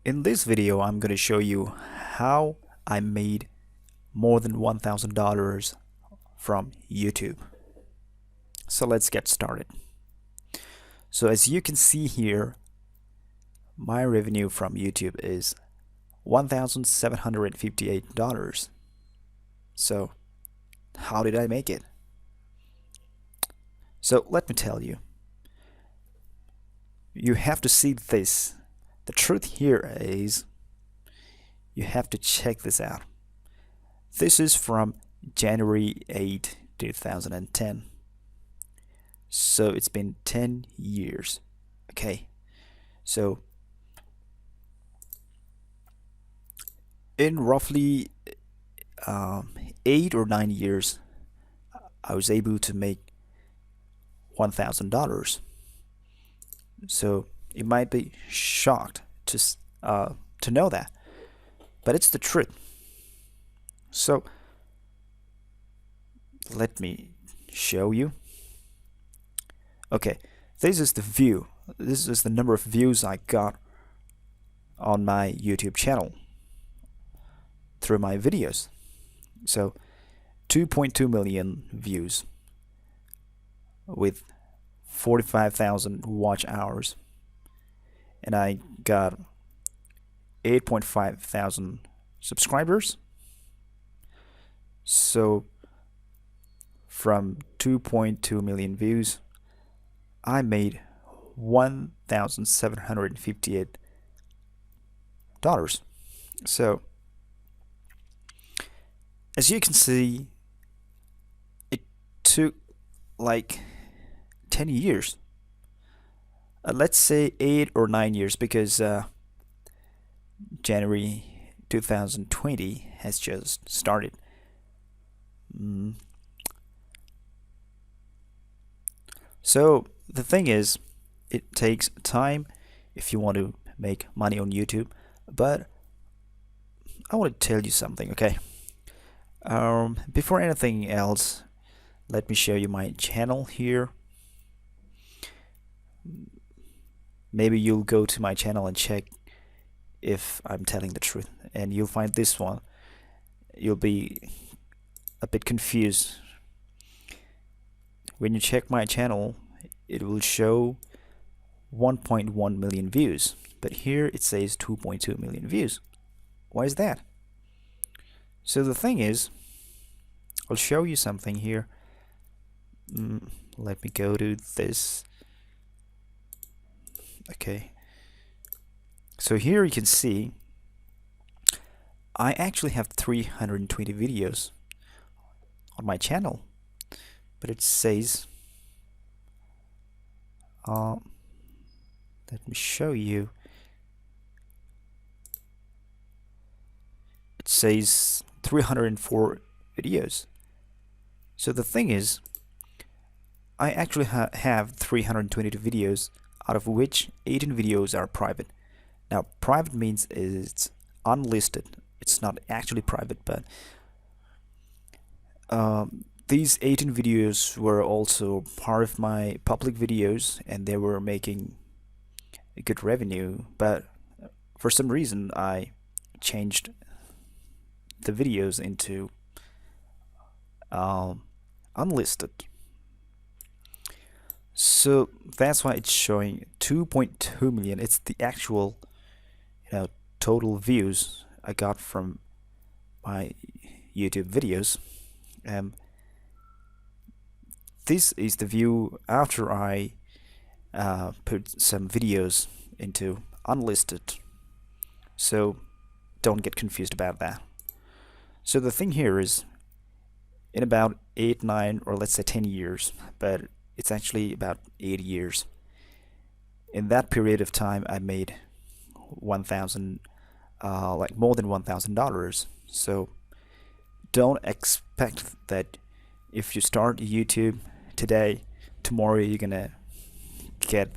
In this video, I'm going to show you how I made more than $1,000 from YouTube. So let's get started. So as you can see here, my revenue from YouTube is $1,758. So how did I make it? So let me tell you. You have to see this. The truth here is you have to check this out. This is from January 8, 2010. So it's been 10 years. Okay. So in roughly 8 or 9 years, I was able to make $1,000. So you might be shocked to know that, but it's the truth. So let me show you. Okay, this is the view. This is the number of views I got on my YouTube channel through my videos. So 2.2 million views with 45,000 watch hours, and I got 8.5 thousand subscribers. So from 2.2 million views, I made $1,758. So as you can see, it took like 10 years. Let's say 8 or 9 years, because January 2020 has just started. So the thing is, it takes time if you want to make money on YouTube, but I want to tell you something, okay? Before anything else, let me show you my channel here. Maybe you'll go to my channel and check if I'm telling the truth, and you'll find this one. You'll be a bit confused. When you check my channel, it will show 1.1 million views, but here it says 2.2 million views. Why is that? So the thing is, I'll show you something here. Let me go to this. Okay, so here you can see I actually have 320 videos on my channel, but it says let me show you. It says 304 videos. So the thing is, I actually have 322 videos, out of which 18 videos are private. Now, private means it's unlisted. It's not actually private, but these 18 videos were also part of my public videos, and they were making a good revenue, but for some reason I changed the videos into unlisted. So that's why it's showing 2.2 million. It's the actual, total views I got from my YouTube videos. This is the view after I put some videos into unlisted. So don't get confused about that. So the thing here is, in about 8, 9, or let's say 10 years, but it's actually about 8 years. In that period of time, I made more than $1,000. So don't expect that if you start YouTube today, tomorrow you're gonna get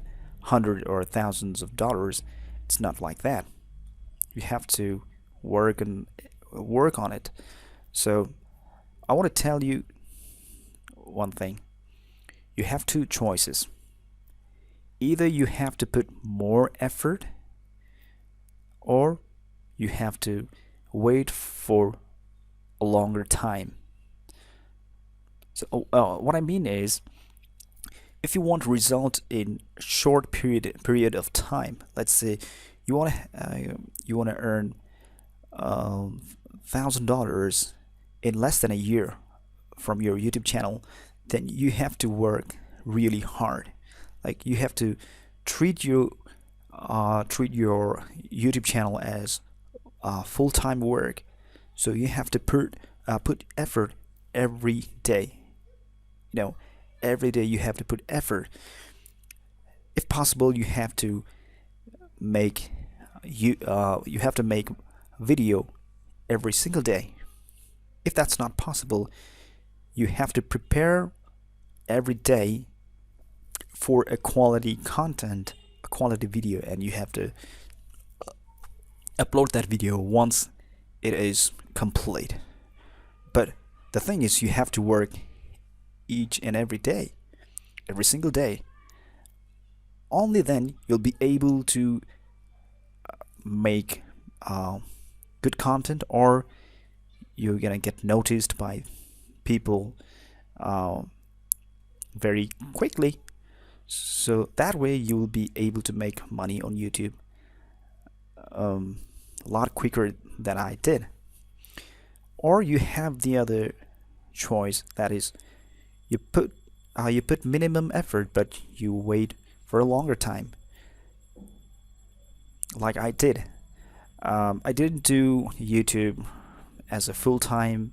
hundreds or thousands of dollars. It's not like that. You have to work on it. So I want to tell you one thing. You have two choices. Either you have to put more effort or you have to wait for a longer time. So what I mean is, if you want result in short period of time, let's say you want to earn $1,000 in less than a year from your YouTube channel, then you have to work really hard. Like, you have to treat your YouTube channel as full-time work. So you have to put effort every day. Every day you have to put effort. If possible, you have to make video every single day. If that's not possible, you have to prepare every day for a quality content, a quality video, and you have to upload that video once it is complete. But the thing is, you have to work each and every day, every single day. Only then you'll be able to make good content, or you're gonna get noticed by people very quickly. So that way you will be able to make money on YouTube a lot quicker than I did. Or you have the other choice, that is, you put minimum effort, but you wait for a longer time, like I did. I didn't do YouTube as a full-time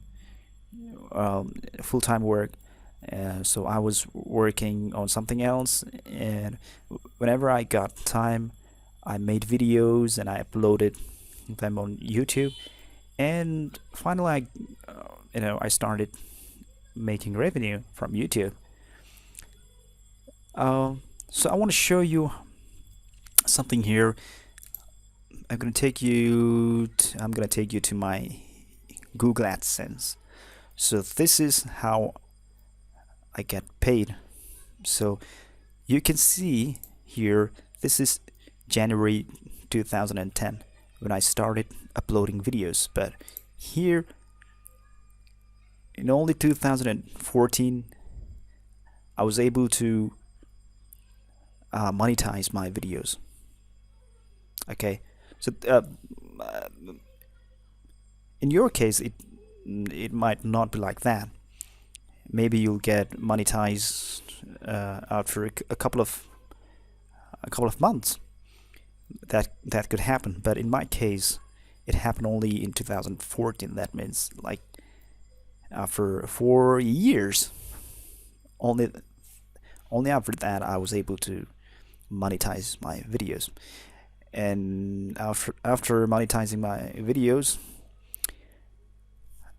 work, so I was working on something else, and whenever I got time, I made videos and I uploaded them on YouTube, and finally I started making revenue from YouTube. So I want to show you something here. I'm gonna take you to my Google AdSense. So this is how I get paid. So you can see here, this is January 2010 when I started uploading videos, but here in only 2014 I was able to monetize my videos. Okay, so in your case it might not be like that. Maybe you'll get monetized after a couple of months. That could happen, but in my case it happened only in 2014. That means, like, after 4 years, only after that I was able to monetize my videos. And after monetizing my videos,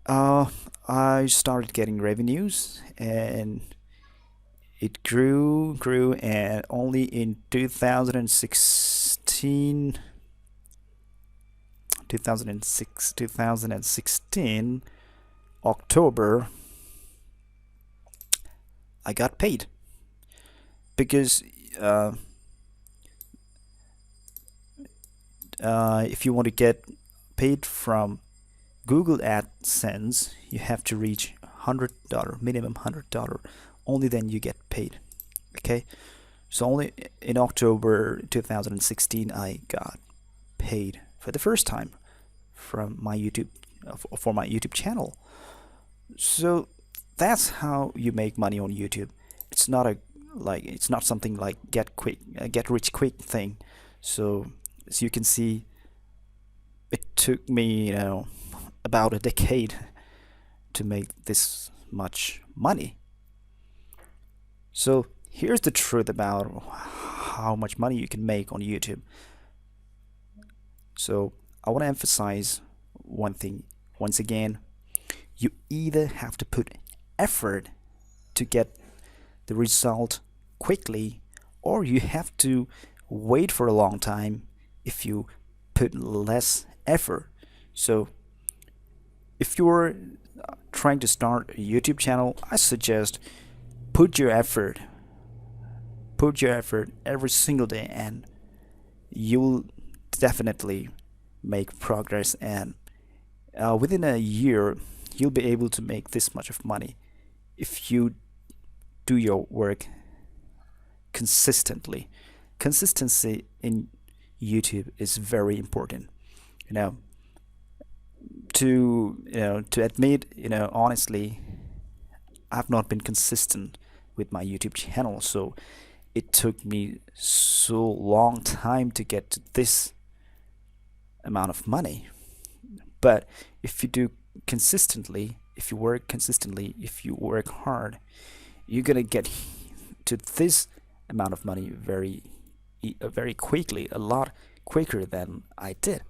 I started getting revenues, and it grew, and only in 2016 October, I got paid, because if you want to get paid from Google AdSense, you have to reach $100, minimum $100. Only then you get paid. Okay, so only in October 2016 I got paid for the first time from my YouTube for my YouTube channel. So that's how you make money on YouTube. It's not something like get rich quick thing. So as you can see, it took me about a decade to make this much money. So here's the truth about how much money you can make on YouTube. So I want to emphasize one thing once again. You either have to put effort to get the result quickly, or you have to wait for a long time if you put less effort. So if you're trying to start a YouTube channel, I suggest put your effort every single day, and you'll definitely make progress, and within a year you'll be able to make this much of money if you do your work consistently. Consistency in YouTube is very important. You know, to admit, honestly, I've not been consistent with my YouTube channel, so it took me so long time to get to this amount of money. But if you do consistently, if you work consistently, if you work hard, you're gonna get to this amount of money very quickly, a lot quicker than I did.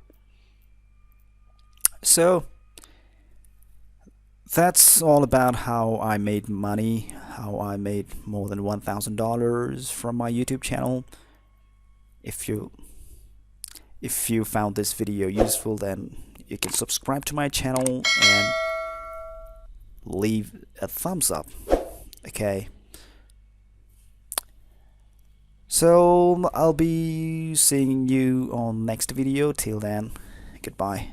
So that's all about how I made money, how I made more than $1,000 from my YouTube channel. If you found this video useful, then you can subscribe to my channel and leave a thumbs up. Okay. So I'll be seeing you on next video. Till then, goodbye.